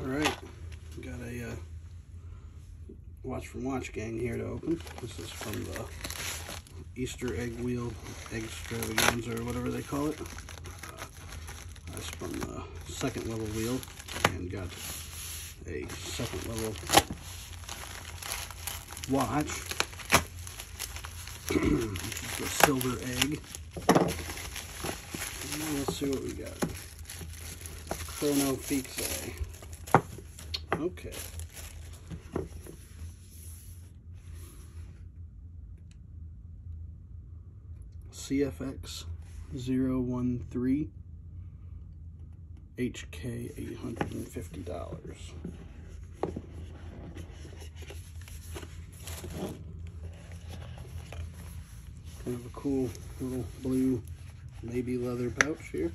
Alright, got a watch from Watchgang here to open. This is from the Easter egg wheel, eggstravaganza, or whatever they call it. I spun the second level wheel and got a second level watch. This is the silver egg. And let's see what we got. Chrono Fixe. Okay. CFX 013 HK $850. Kind of a cool little blue navy leather pouch here.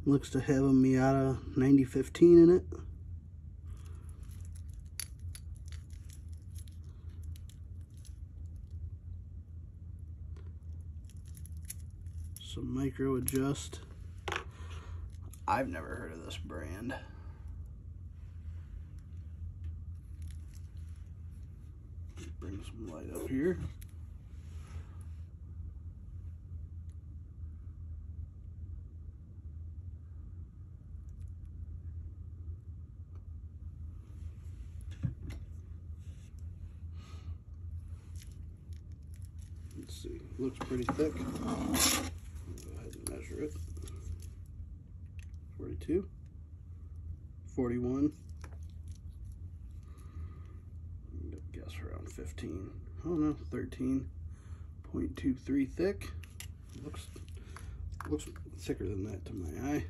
Looks to have a Miata 9015 in it. Some micro adjust. I've never heard of this brand. Bring some light up here. Let's see, looks pretty thick. I'll go ahead and measure it. 42, 41, I'm gonna guess around 15. Oh no, 13.23 thick. Looks thicker than that to my eye.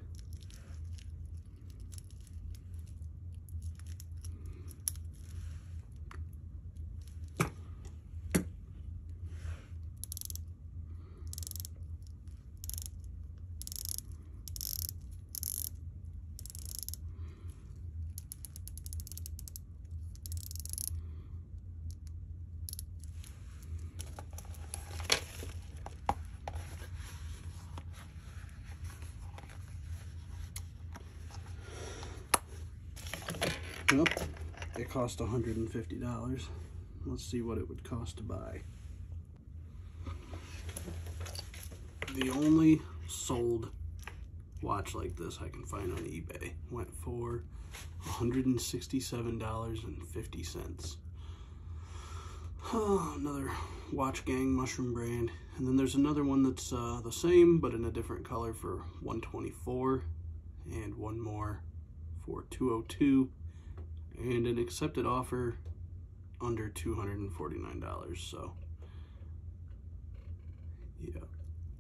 Well, it cost $150. Let's see what it would cost to buy. The only sold watch like this I can find on eBay went for $167.50. Another Watchgang mushroom brand. And then there's another one that's the same but in a different color for $124, and one more for $202. And an accepted offer under $249. So yeah,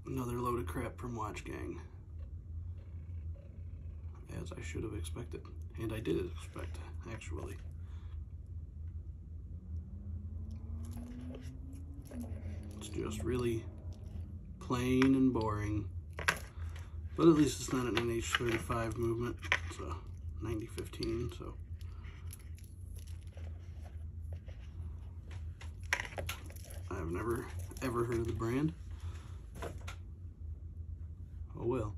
another load of crap from Watchgang, as I should have expected, and I did expect, actually. It's just really plain and boring, but at least it's not an NH35 movement. It's a 9015, so I've never ever heard of the brand. Oh well.